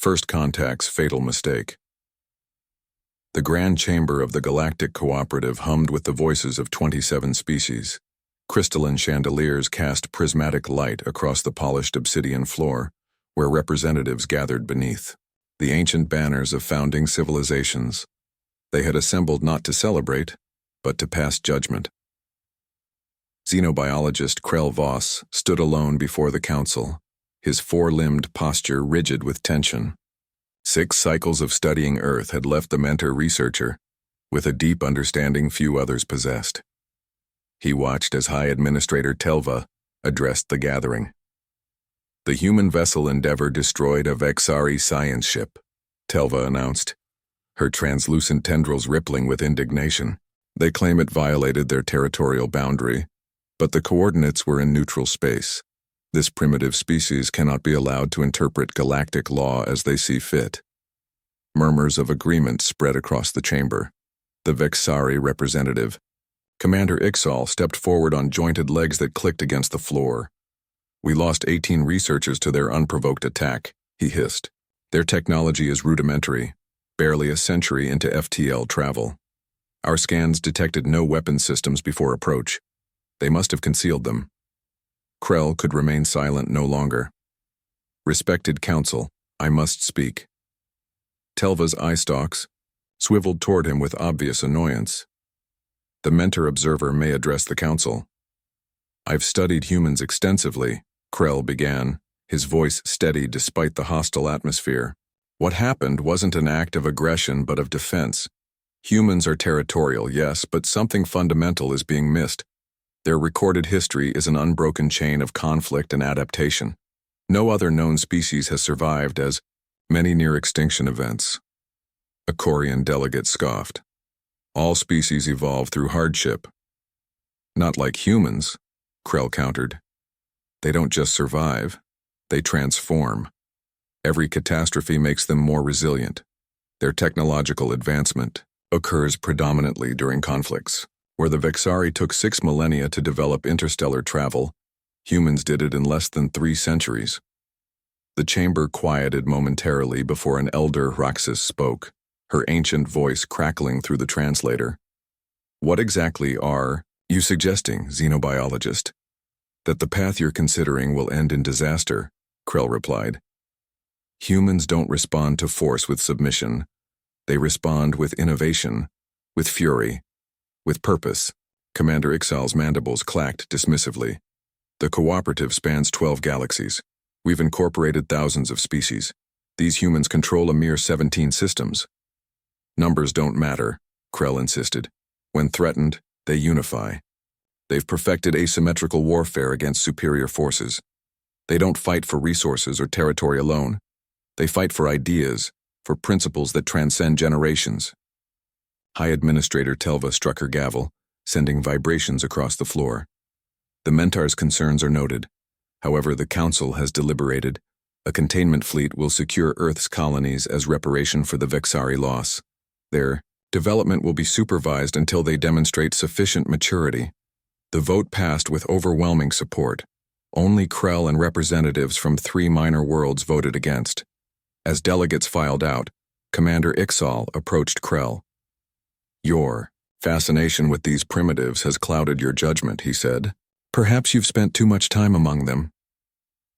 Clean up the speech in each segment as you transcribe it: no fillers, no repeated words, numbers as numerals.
First Contact's Fatal Mistake. The grand chamber of the Galactic Cooperative hummed with the voices of 27 species. Crystalline chandeliers cast prismatic light across the polished obsidian floor, where representatives gathered beneath. The ancient banners of founding civilizations. They had assembled not to celebrate, but to pass judgment. Xenobiologist Krell Voss stood alone before the council, his four-limbed posture rigid with tension. 6 cycles of studying Earth had left the mentor researcher with a deep understanding few others possessed. He watched as High Administrator Telva addressed the gathering. The human vessel Endeavor destroyed a Vexari science ship, Telva announced, her translucent tendrils rippling with indignation. They claim it violated their territorial boundary, but the coordinates were in neutral space. This primitive species cannot be allowed to interpret galactic law as they see fit. Murmurs of agreement spread across the chamber. The Vexari representative, Commander Ixal, stepped forward on jointed legs that clicked against the floor. "We lost 18 researchers to their unprovoked attack," he hissed. "Their technology is rudimentary, barely a century into FTL travel. Our scans detected no weapon systems before approach. They must have concealed them." Krell could remain silent no longer. "Respected council, I must speak." Telva's eye stalks swiveled toward him with obvious annoyance. "The mentor observer may address the council." "I've studied humans extensively," Krell began, his voice steady despite the hostile atmosphere. "What happened wasn't an act of aggression but of defense. Humans are territorial, yes, but something fundamental is being missed. Their recorded history is an unbroken chain of conflict and adaptation. No other known species has survived as many near-extinction events." A Corian delegate scoffed. "All species evolve through hardship." "Not like humans," Krell countered. "They don't just survive, they transform. Every catastrophe makes them more resilient. Their technological advancement occurs predominantly during conflicts. Where the Vexari took 6 millennia to develop interstellar travel, humans did it in less than 3 centuries. The chamber quieted momentarily before an elder Roxas spoke, her ancient voice crackling through the translator. "What exactly are you suggesting, xenobiologist?" "That the path you're considering will end in disaster," Krell replied. "Humans don't respond to force with submission. They respond with innovation, with fury, with purpose." Commander Ixal's mandibles clacked dismissively. "The cooperative spans 12 galaxies. We've incorporated thousands of species. These humans control a mere 17 systems." "Numbers don't matter," Krell insisted. "When threatened, they unify. They've perfected asymmetrical warfare against superior forces. They don't fight for resources or territory alone. They fight for ideas, for principles that transcend generations." High Administrator Telva struck her gavel, sending vibrations across the floor. "The Mentar's concerns are noted. However, the Council has deliberated. A containment fleet will secure Earth's colonies as reparation for the Vexari loss. Their development will be supervised until they demonstrate sufficient maturity." The vote passed with overwhelming support. Only Krell and representatives from 3 minor worlds voted against. As delegates filed out, Commander Ixal approached Krell. "Your fascination with these primitives has clouded your judgment," he said. "Perhaps you've spent too much time among them."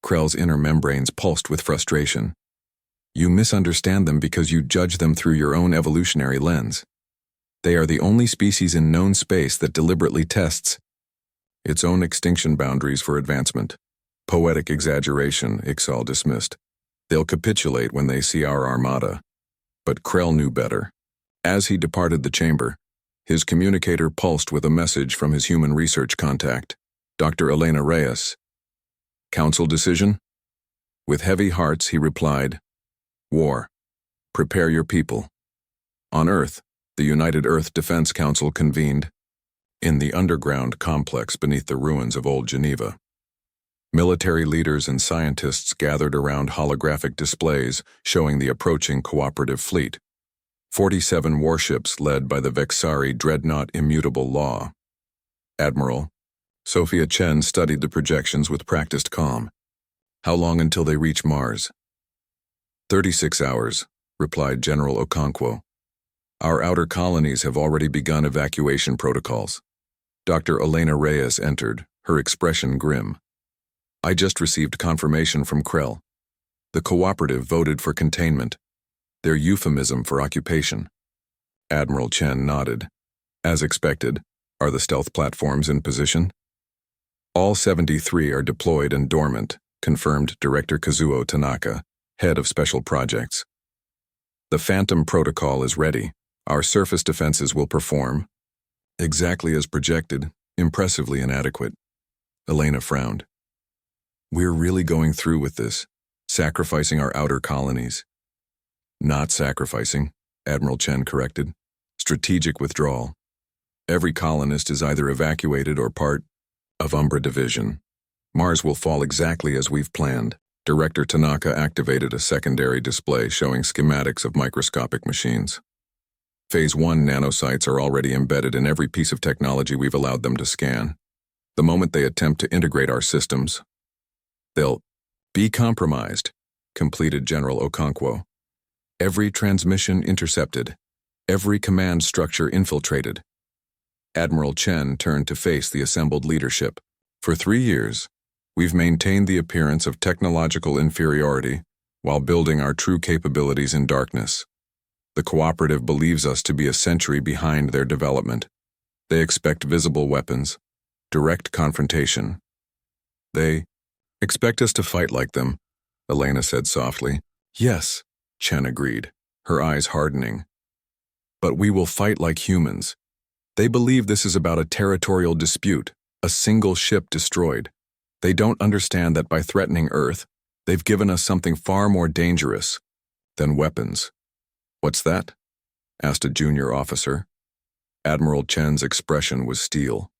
Krell's inner membranes pulsed with frustration. "You misunderstand them because you judge them through your own evolutionary lens. They are the only species in known space that deliberately tests its own extinction boundaries for advancement." "Poetic exaggeration," Ixal dismissed. "They'll capitulate when they see our armada." But Krell knew better. As he departed the chamber, his communicator pulsed with a message from his human research contact, Dr. Elena Reyes. "Council decision?" With heavy hearts, he replied, "War. Prepare your people." On Earth, the United Earth Defense Council convened in the underground complex beneath the ruins of Old Geneva. Military leaders and scientists gathered around holographic displays showing the approaching cooperative fleet. 47 warships led by the Vexari dreadnought Immutable Law. Admiral Sophia Chen studied the projections with practiced calm. "How long until they reach Mars?" 36 hours, replied General Okonkwo. Our outer colonies have already begun evacuation protocols. Dr. Elena Reyes entered, her expression grim. I just received confirmation from Krell. The cooperative voted for containment, their euphemism for occupation. Admiral Chen nodded. As expected, are the stealth platforms in position? All 73 are deployed and dormant, confirmed Director Kazuo Tanaka, head of special projects. The Phantom Protocol is ready. Our surface defenses will perform. Exactly as projected, impressively inadequate. Elena frowned. We're really going through with this, sacrificing our outer colonies. Not sacrificing, Admiral Chen corrected. Strategic withdrawal. Every colonist is either evacuated or part of Umbra Division. Mars will fall exactly as we've planned. Director Tanaka activated a secondary display showing schematics of microscopic machines. Phase 1 nanosites are already embedded in every piece of technology we've allowed them to scan. The moment they attempt to integrate our systems, they'll be compromised, completed General Okonkwo. Every transmission intercepted, every command structure infiltrated. Admiral Chen turned to face the assembled leadership. For 3 years, we've maintained the appearance of technological inferiority while building our true capabilities in darkness. The cooperative believes us to be a century behind their development. They expect visible weapons, direct confrontation. They expect us to fight like them, Elena said softly. Yes, Chen agreed, her eyes hardening. But we will fight like humans. They believe this is about a territorial dispute, a single ship destroyed. They don't understand that by threatening Earth, they've given us something far more dangerous than weapons. What's that? Asked a junior officer. Admiral Chen's expression was steel.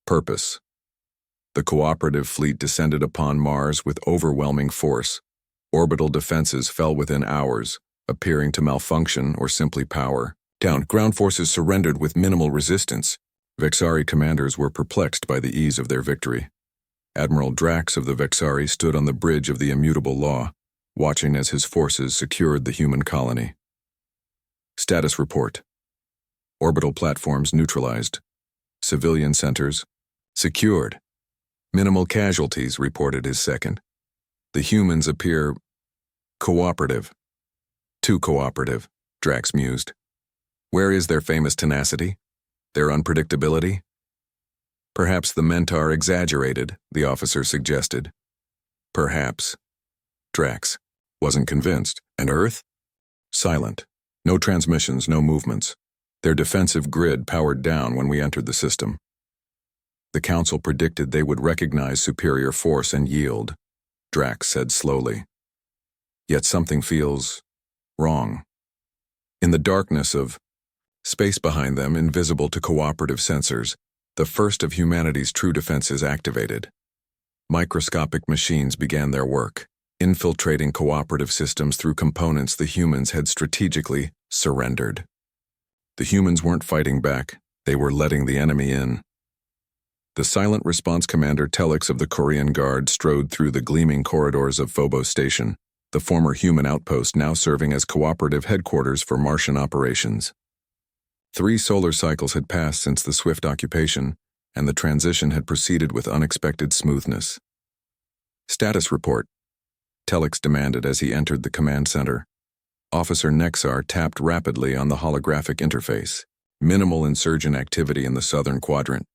Purpose. The cooperative fleet descended upon Mars with overwhelming force. Orbital defenses fell within hours, appearing to malfunction or simply power down. Ground forces surrendered with minimal resistance. Vexari commanders were perplexed by the ease of their victory. Admiral Drax of the Vexari stood on the bridge of the immutable law, watching as his forces secured the human colony. Status report. Orbital platforms neutralized. Civilian centers secured. Minimal casualties, reported his second. The humans appear cooperative. Too cooperative, Drax mused. Where is their famous tenacity? Their unpredictability? Perhaps the Mentor exaggerated, the officer suggested. Perhaps. Drax wasn't convinced. And Earth? Silent. No transmissions, no movements. Their defensive grid powered down when we entered the system. The Council predicted they would recognize superior force and yield, Drax said slowly. Yet something feels wrong. In the darkness of space behind them, invisible to cooperative sensors, the first of humanity's true defenses activated. Microscopic machines began their work, infiltrating cooperative systems through components the humans had strategically surrendered. The humans weren't fighting back, they were letting the enemy in. The silent response commander Telex of the Korean Guard strode through the gleaming corridors of Phobos Station, the former human outpost now serving as cooperative headquarters for Martian operations. 3 solar cycles had passed since the swift occupation, and the transition had proceeded with unexpected smoothness. Status report, Telex demanded as he entered the command center. Officer Nexar tapped rapidly on the holographic interface. Minimal insurgent activity in the southern quadrant.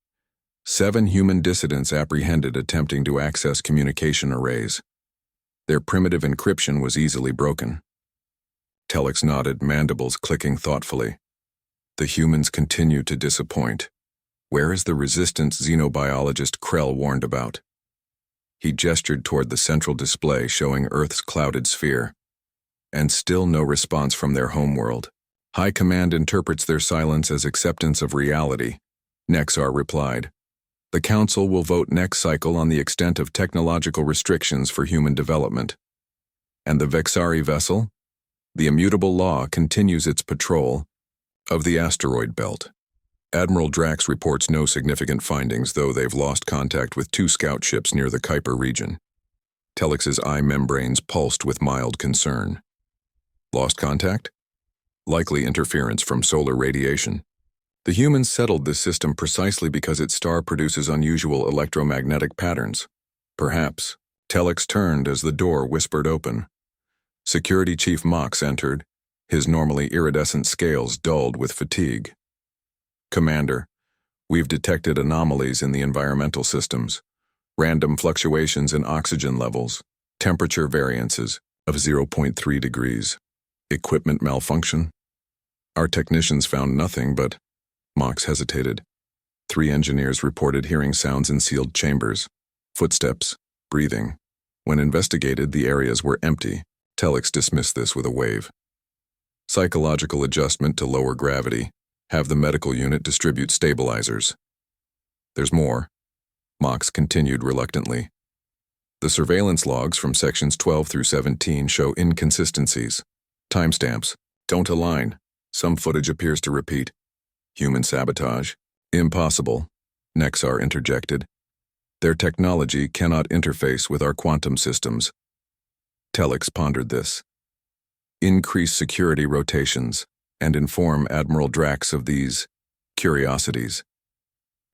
7 human dissidents apprehended attempting to access communication arrays. Their primitive encryption was easily broken. Telex nodded, mandibles clicking thoughtfully. The humans continue to disappoint. Where is the resistance xenobiologist Krell warned about? He gestured toward the central display showing Earth's clouded sphere. And still no response from their homeworld. High Command interprets their silence as acceptance of reality, Nexar replied. The Council will vote next cycle on the extent of technological restrictions for human development. And the Vexari vessel? The immutable law continues its patrol of the asteroid belt. Admiral Drax reports no significant findings, though they've lost contact with 2 scout ships near the Kuiper region. Telex's eye membranes pulsed with mild concern. Lost contact? Likely interference from solar radiation. The humans settled this system precisely because its star produces unusual electromagnetic patterns. Perhaps. Telex turned as the door whispered open. Security Chief Mox entered, his normally iridescent scales dulled with fatigue. Commander, we've detected anomalies in the environmental systems, random fluctuations in oxygen levels, temperature variances of 0.3 degrees. Equipment malfunction? Our technicians found nothing, but Mox hesitated. 3 engineers reported hearing sounds in sealed chambers, footsteps, breathing. When investigated, the areas were empty. Telex dismissed this with a wave. Psychological adjustment to lower gravity. Have the medical unit distribute stabilizers. There's more. Mox continued reluctantly. The surveillance logs from sections 12 through 17 show inconsistencies. Timestamps don't align. Some footage appears to repeat. Human sabotage? Impossible. Nexar interjected. Their technology cannot interface with our quantum systems. Telex pondered this. Increase security rotations and inform Admiral Drax of these curiosities.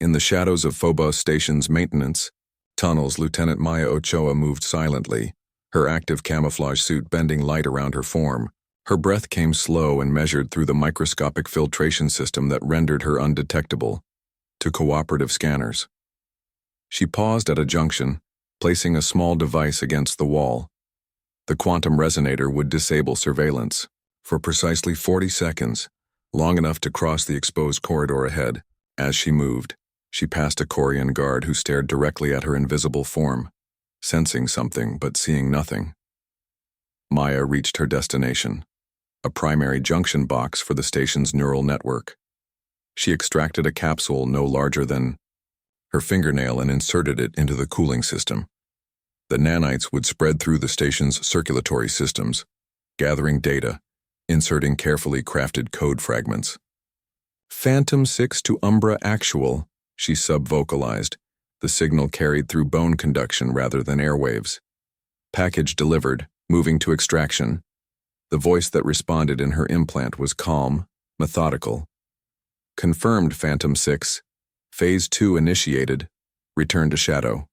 In the shadows of Phobos Station's maintenance tunnels, Lieutenant Maya Ochoa moved silently, her active camouflage suit bending light around her form. Her breath came slow and measured through the microscopic filtration system that rendered her undetectable to cooperative scanners. She paused at a junction, placing a small device against the wall. The quantum resonator would disable surveillance for precisely 40 seconds, long enough to cross the exposed corridor ahead. As she moved, she passed a Corian guard who stared directly at her invisible form, sensing something but seeing nothing. Maya reached her destination, a primary junction box for the station's neural network. She extracted a capsule no larger than her fingernail and inserted it into the cooling system. The nanites would spread through the station's circulatory systems, gathering data, inserting carefully crafted code fragments. Phantom 6 to Umbra Actual, she sub-vocalized, the signal carried through bone conduction rather than airwaves. Package delivered, moving to extraction. The voice that responded in her implant was calm, methodical. Confirmed, Phantom 6. Phase 2 initiated. Return to shadow.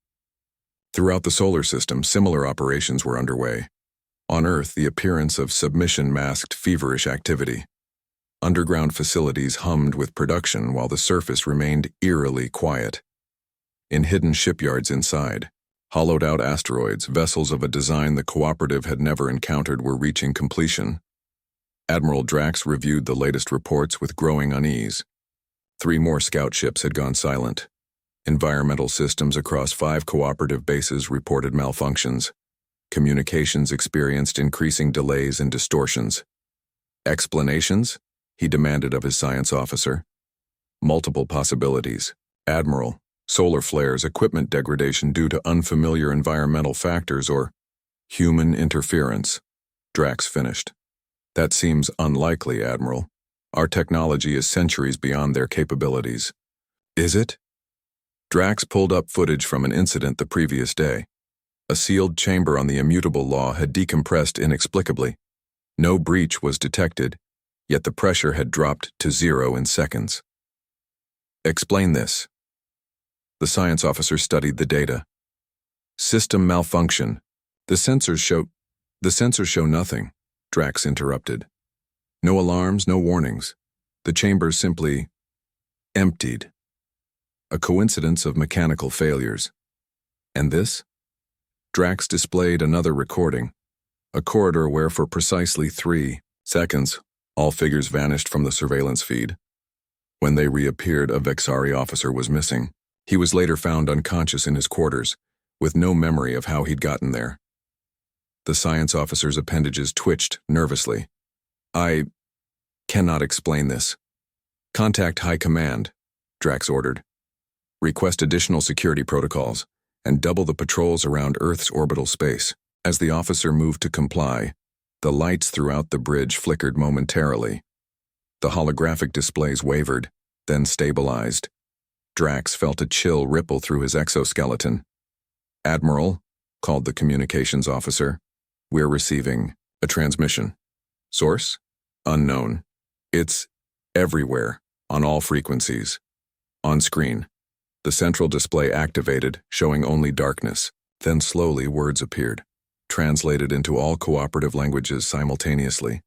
Throughout the solar system, similar operations were underway. On Earth, the appearance of submission masked feverish activity. Underground facilities hummed with production while the surface remained eerily quiet. In hidden shipyards inside, hollowed-out asteroids, vessels of a design the cooperative had never encountered, were reaching completion. Admiral Drax reviewed the latest reports with growing unease. 3 more scout ships had gone silent. Environmental systems across 5 cooperative bases reported malfunctions. Communications experienced increasing delays and distortions. Explanations? He demanded of his science officer. Multiple possibilities. Admiral, solar flares, equipment degradation due to unfamiliar environmental factors, or human interference. Drax finished. That seems unlikely, Admiral. Our technology is centuries beyond their capabilities. Is it? Drax pulled up footage from an incident the previous day. A sealed chamber on the immutable law had decompressed inexplicably. No breach was detected, yet the pressure had dropped to 0 in seconds. Explain this. The science officer studied the data. System malfunction. The sensors show nothing, Drax interrupted. No alarms, no warnings. The chamber simply emptied. A coincidence of mechanical failures. And this? Drax displayed another recording, a corridor where for precisely 3 seconds, all figures vanished from the surveillance feed. When they reappeared, a Vexari officer was missing. He was later found unconscious in his quarters, with no memory of how he'd gotten there. The science officer's appendages twitched nervously. I cannot explain this. Contact High Command, Drax ordered. Request additional security protocols and double the patrols around Earth's orbital space. As the officer moved to comply, the lights throughout the bridge flickered momentarily. The holographic displays wavered, then stabilized. Drax felt a chill ripple through his exoskeleton. Admiral, called the communications officer, we're receiving a transmission. Source? Unknown. It's everywhere, on all frequencies. On screen. The central display activated, showing only darkness. Then slowly words appeared, translated into all cooperative languages simultaneously.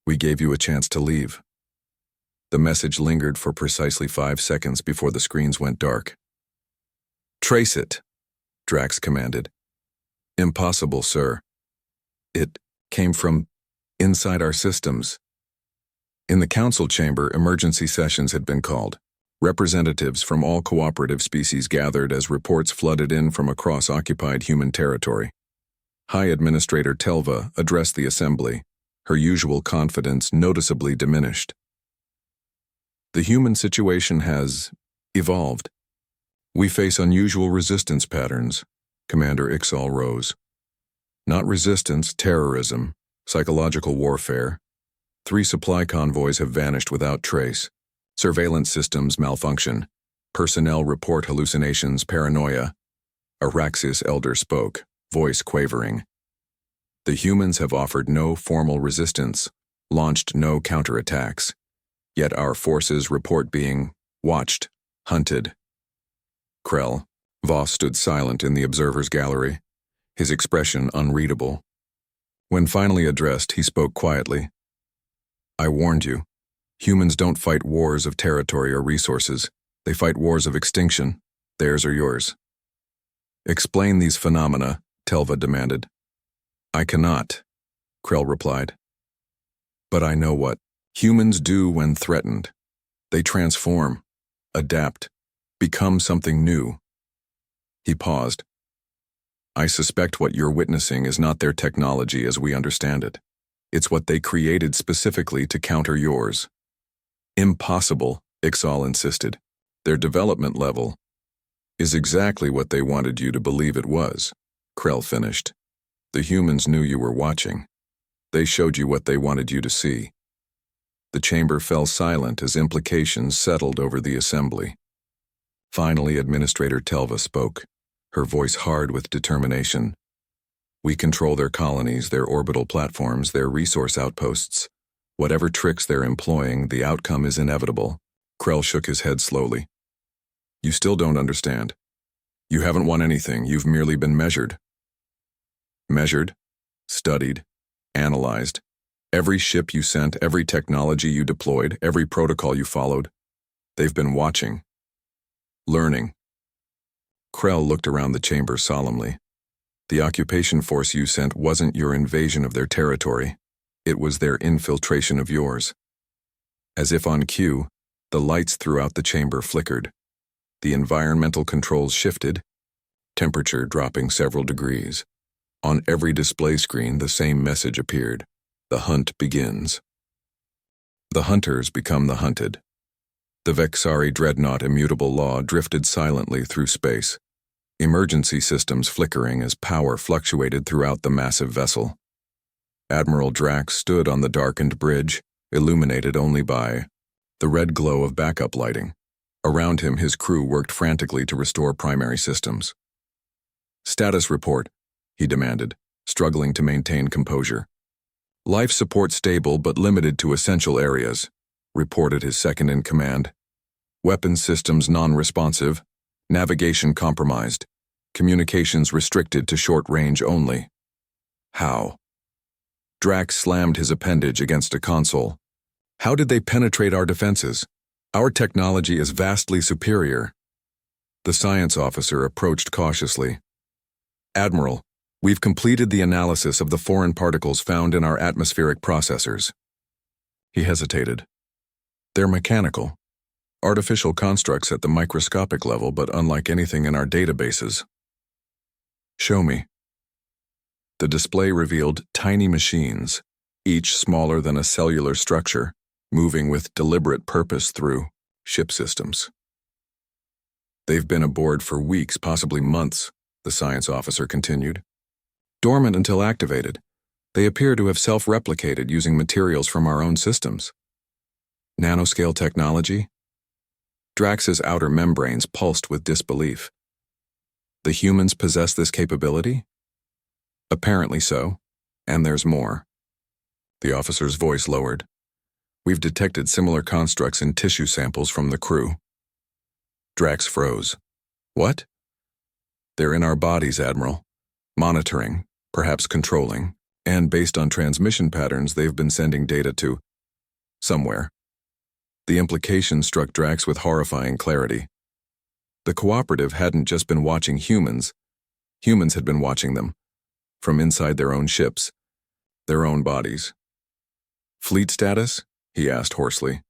We gave you a chance to leave. The message lingered for precisely 5 seconds before the screens went dark. Trace it, Drax commanded. Impossible, sir. It came from inside our systems. In the council chamber, emergency sessions had been called. Representatives from all cooperative species gathered as reports flooded in from across occupied human territory. High Administrator Telva addressed the assembly, her usual confidence noticeably diminished. The human situation has evolved. We face unusual resistance patterns, Commander Ixal rose. Not resistance, terrorism, psychological warfare. 3 supply convoys have vanished without trace. Surveillance systems malfunction. Personnel report hallucinations, paranoia. Araxis Elder spoke, voice quavering. The humans have offered no formal resistance, launched no counterattacks. Yet our forces report being watched, hunted. Krell, Voss stood silent in the observer's gallery, his expression unreadable. When finally addressed, he spoke quietly. I warned you. Humans don't fight wars of territory or resources. They fight wars of extinction, theirs or yours. Explain these phenomena, Telva demanded. I cannot, Krell replied. But I know what humans do when threatened. They transform, adapt, become something new. He paused. I suspect what you're witnessing is not their technology as we understand it. It's what they created specifically to counter yours. Impossible, Ixal insisted. Their development level is exactly what they wanted you to believe it was, Krell finished. The humans knew you were watching. They showed you what they wanted you to see. The chamber fell silent as implications settled over the assembly. Finally, Administrator Telva spoke, her voice hard with determination. We control their colonies, their orbital platforms, their resource outposts. Whatever tricks they're employing, the outcome is inevitable. Krell shook his head slowly. You still don't understand. You haven't won anything, you've merely been measured. Measured, studied, analyzed. Every ship you sent, every technology you deployed, every protocol you followed. They've been watching. Learning. Krell looked around the chamber solemnly. The occupation force you sent wasn't your invasion of their territory. It was their infiltration of yours. As if on cue, the lights throughout the chamber flickered. The environmental controls shifted, temperature dropping several degrees. On every display screen, the same message appeared. The hunt begins. The hunters become the hunted. The Vexari dreadnought immutable law drifted silently through space, emergency systems flickering as power fluctuated throughout the massive vessel. Admiral Drax stood on the darkened bridge, illuminated only by the red glow of backup lighting. Around him, his crew worked frantically to restore primary systems. Status report, he demanded, struggling to maintain composure. Life support stable but limited to essential areas, reported his second-in-command. Weapons systems non-responsive, navigation compromised, communications restricted to short range only. How? Drax slammed his appendage against a console. How did they penetrate our defenses? Our technology is vastly superior. The science officer approached cautiously. Admiral, we've completed the analysis of the foreign particles found in our atmospheric processors. He hesitated. They're mechanical. Artificial constructs at the microscopic level, but unlike anything in our databases. Show me. The display revealed tiny machines, each smaller than a cellular structure, moving with deliberate purpose through ship systems. They've been aboard for weeks, possibly months, the science officer continued. Dormant until activated, they appear to have self-replicated using materials from our own systems. Nanoscale technology? Drax's outer membranes pulsed with disbelief. The humans possess this capability? Apparently so, and there's more. The officer's voice lowered. We've detected similar constructs in tissue samples from the crew. Drax froze. What? They're in our bodies, Admiral. Monitoring, perhaps controlling, and based on transmission patterns they've been sending data to somewhere. The implication struck Drax with horrifying clarity. The cooperative hadn't just been watching humans. Humans had been watching them. From inside their own ships. Their own bodies. Fleet status? He asked hoarsely.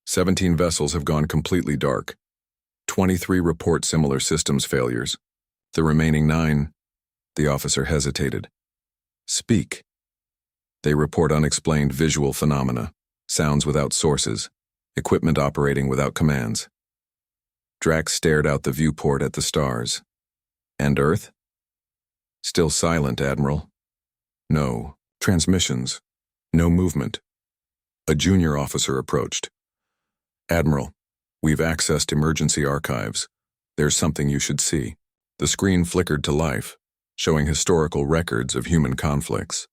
17 vessels have gone completely dark. 23 report similar systems failures. The remaining 9, the officer hesitated. Speak. They report unexplained visual phenomena, sounds without sources, equipment operating without commands. Drax stared out the viewport at the stars. And Earth? Still silent, Admiral. No transmissions. No movement. A junior officer approached. Admiral, we've accessed emergency archives. There's something you should see. The screen flickered to life, showing historical records of human conflicts.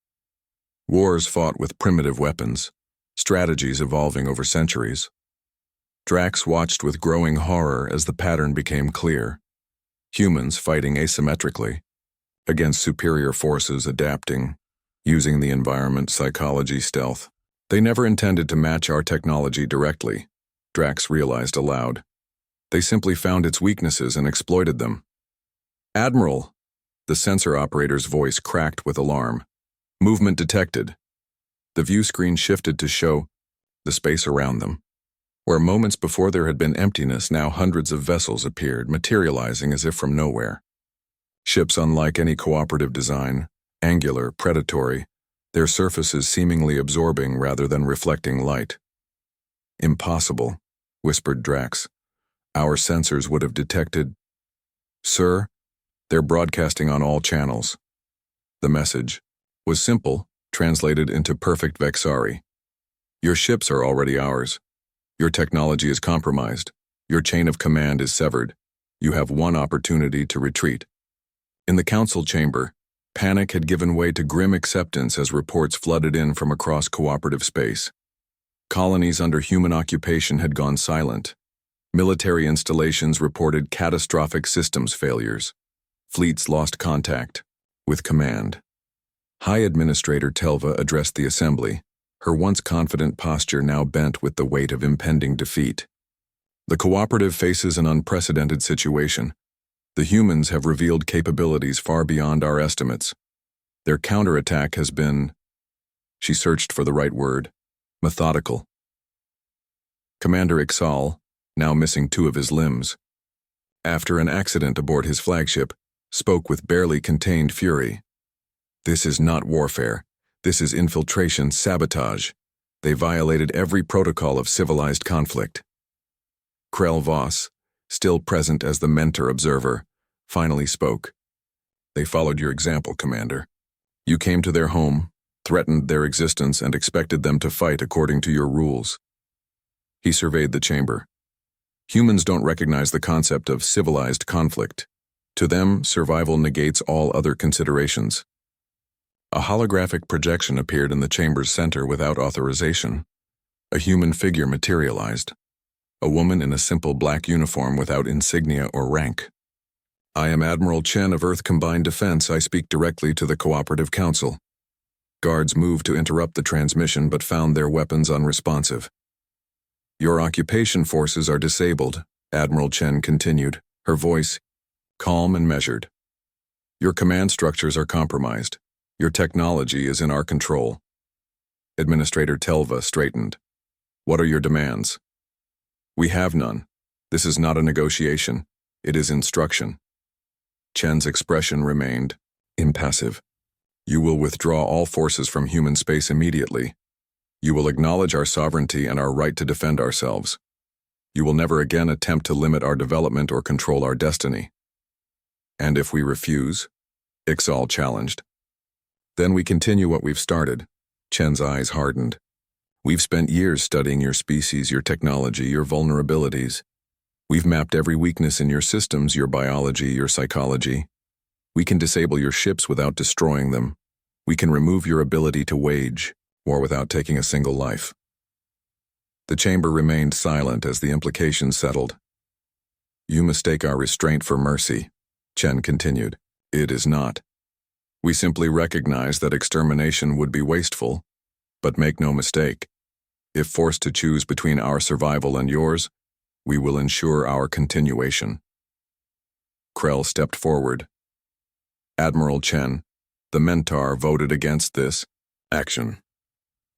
Wars fought with primitive weapons, strategies evolving over centuries. Drax watched with growing horror as the pattern became clear. Humans fighting asymmetrically, against superior forces adapting, using the environment, psychology, stealth. They never intended to match our technology directly, Drax realized aloud. They simply found its weaknesses and exploited them. Admiral, the sensor operator's voice cracked with alarm. Movement detected. The view screen shifted to show the space around them. Where moments before there had been emptiness, now hundreds of vessels appeared, materializing as if from nowhere. Ships unlike any cooperative design, angular, predatory, their surfaces seemingly absorbing rather than reflecting light. Impossible, whispered Drax. Our sensors would have detected. Sir, they're broadcasting on all channels. The message was simple, translated into perfect Vexari. Your ships are already ours. Your technology is compromised. Your chain of command is severed. You have one opportunity to retreat. In the council chamber, panic had given way to grim acceptance as reports flooded in from across cooperative space. Colonies under human occupation had gone silent. Military installations reported catastrophic systems failures. Fleets lost contact with command. High Administrator Telva addressed the assembly, her once confident posture now bent with the weight of impending defeat. The cooperative faces an unprecedented situation. The humans have revealed capabilities far beyond our estimates. Their counterattack has been, she searched for the right word, methodical. Commander Ixal, now missing 2 of his limbs, after an accident aboard his flagship, spoke with barely contained fury. This is not warfare. This is infiltration, sabotage. They violated every protocol of civilized conflict. Krell Voss, still present as the mentor observer, finally spoke. They followed your example, Commander. You came to their home, threatened their existence, and expected them to fight according to your rules. He surveyed the chamber. Humans don't recognize the concept of civilized conflict. To them, survival negates all other considerations. A holographic projection appeared in the chamber's center without authorization. A human figure materialized. A woman in a simple black uniform without insignia or rank. I am Admiral Chen of Earth Combined Defense. I speak directly to the Cooperative Council. Guards moved to interrupt the transmission but found their weapons unresponsive. Your occupation forces are disabled, Admiral Chen continued, her voice calm and measured. Your command structures are compromised. Your technology is in our control. Administrator Telva straightened. What are your demands? We have none. This is not a negotiation. It is instruction. Chen's expression remained impassive. You will withdraw all forces from human space immediately. You will acknowledge our sovereignty and our right to defend ourselves. You will never again attempt to limit our development or control our destiny. And if we refuse? Ixal challenged. Then we continue what we've started. Chen's eyes hardened. We've spent years studying your species, your technology, your vulnerabilities. We've mapped every weakness in your systems, your biology, your psychology. We can disable your ships without destroying them. We can remove your ability to wage. or without taking a single life. The chamber remained silent as the implications settled. You mistake our restraint for mercy, Chen continued. It is not. We simply recognize that extermination would be wasteful, but make no mistake. If forced to choose between our survival and yours, we will ensure our continuation. Krell stepped forward. Admiral Chen, the Mentor voted against this action.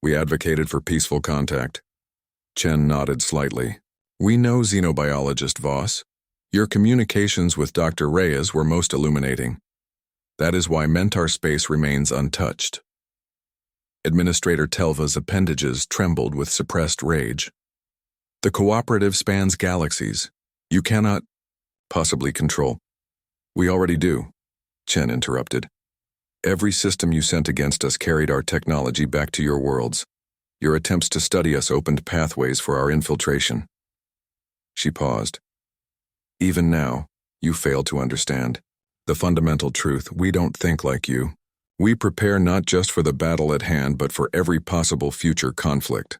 We advocated for peaceful contact. Chen nodded slightly. We know, xenobiologist Voss. Your communications with Dr. Reyes were most illuminating. That is why Mentor space remains untouched. Administrator Telva's appendages trembled with suppressed rage. The cooperative spans galaxies. You cannot possibly control. We already do, Chen interrupted. Every system you sent against us carried our technology back to your worlds. Your attempts to study us opened pathways for our infiltration. She paused. Even now, you fail to understand the fundamental truth. We don't think like you. We prepare not just for the battle at hand, but for every possible future conflict.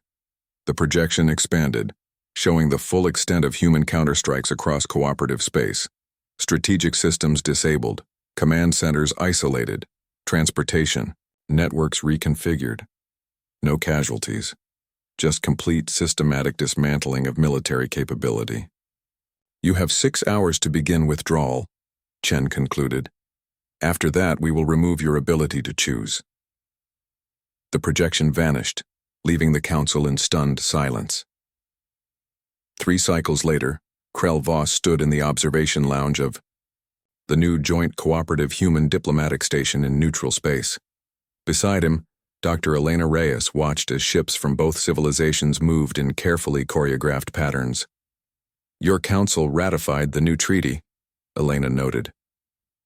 The projection expanded, showing the full extent of human counterstrikes across cooperative space. Strategic systems disabled, command centers isolated, transportation, networks reconfigured. No casualties, just complete systematic dismantling of military capability. You have 6 hours to begin withdrawal, Chen concluded. After that, we will remove your ability to choose. The projection vanished, leaving the council in stunned silence. 3 cycles later, Krell Voss stood in the observation lounge of the new Joint Cooperative Human Diplomatic Station in neutral space. Beside him, Dr. Elena Reyes watched as ships from both civilizations moved in carefully choreographed patterns. Your council ratified the new treaty, Elena noted.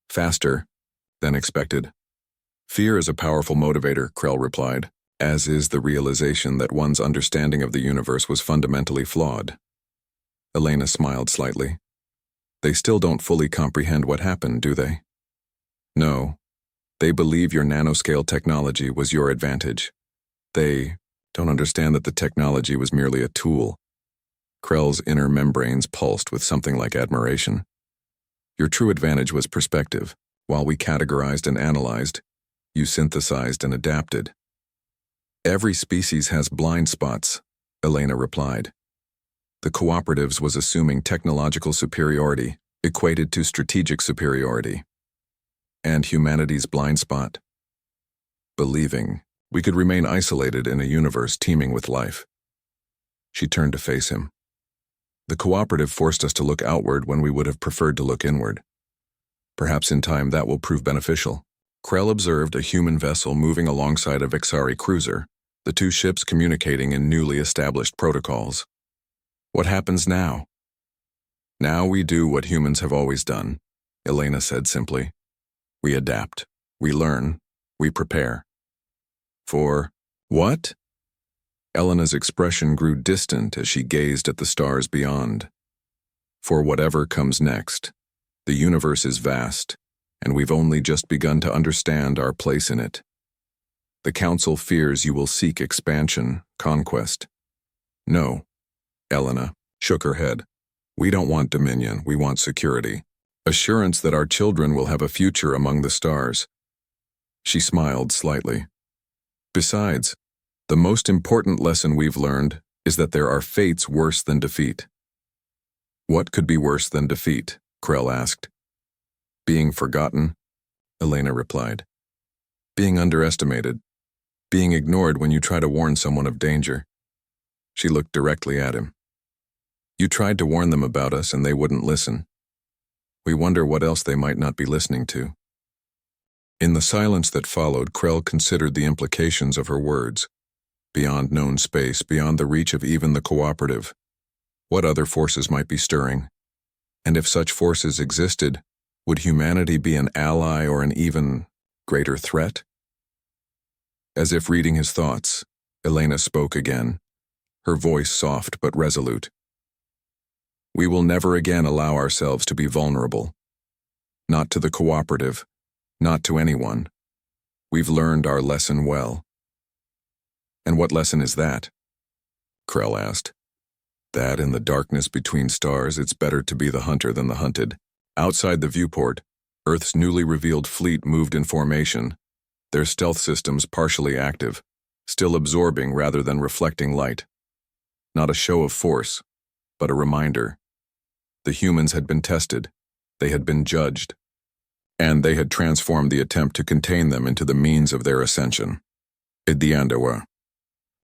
Faster than expected. Fear is a powerful motivator, Krell replied, as is the realization that one's understanding of the universe was fundamentally flawed. Elena smiled slightly. They still don't fully comprehend what happened, do they? No. They believe your nanoscale technology was your advantage. They don't understand that the technology was merely a tool. Krell's inner membranes pulsed with something like admiration. Your true advantage was perspective. While we categorized and analyzed, you synthesized and adapted. Every species has blind spots, Elena replied. The cooperatives was assuming technological superiority equated to strategic superiority. And humanity's blind spot? Believing we could remain isolated in a universe teeming with life. She turned to face him. The cooperative forced us to look outward when we would have preferred to look inward. Perhaps in time that will prove beneficial. Krell observed a human vessel moving alongside a Vixari cruiser, the 2 ships communicating in newly established protocols. What happens now? Now we do what humans have always done, Elena said simply. We adapt, we learn, we prepare. For what? Elena's expression grew distant as she gazed at the stars beyond. For whatever comes next. The universe is vast, and we've only just begun to understand our place in it. The Council fears you will seek expansion, conquest. No, Elena shook her head. We don't want dominion, we want security. Assurance that our children will have a future among the stars. She smiled slightly. Besides, the most important lesson we've learned is that there are fates worse than defeat. What could be worse than defeat? Krell asked. Being forgotten, Elena replied. Being underestimated. Being ignored when you try to warn someone of danger. She looked directly at him. You tried to warn them about us and they wouldn't listen. We wonder what else they might not be listening to. In the silence that followed, Krell considered the implications of her words. Beyond known space, beyond the reach of even the cooperative. What other forces might be stirring? And if such forces existed, would humanity be an ally or an even greater threat? As if reading his thoughts, Elena spoke again, her voice soft but resolute. We will never again allow ourselves to be vulnerable. Not to the cooperative, not to anyone. We've learned our lesson well. And what lesson is that? Krell asked. That in the darkness between stars, it's better to be the hunter than the hunted. Outside the viewport, Earth's newly revealed fleet moved in formation, their stealth systems partially active, still absorbing rather than reflecting light. Not a show of force, but a reminder. The humans had been tested, they had been judged, and they had transformed the attempt to contain them into the means of their ascension. Idiandawa.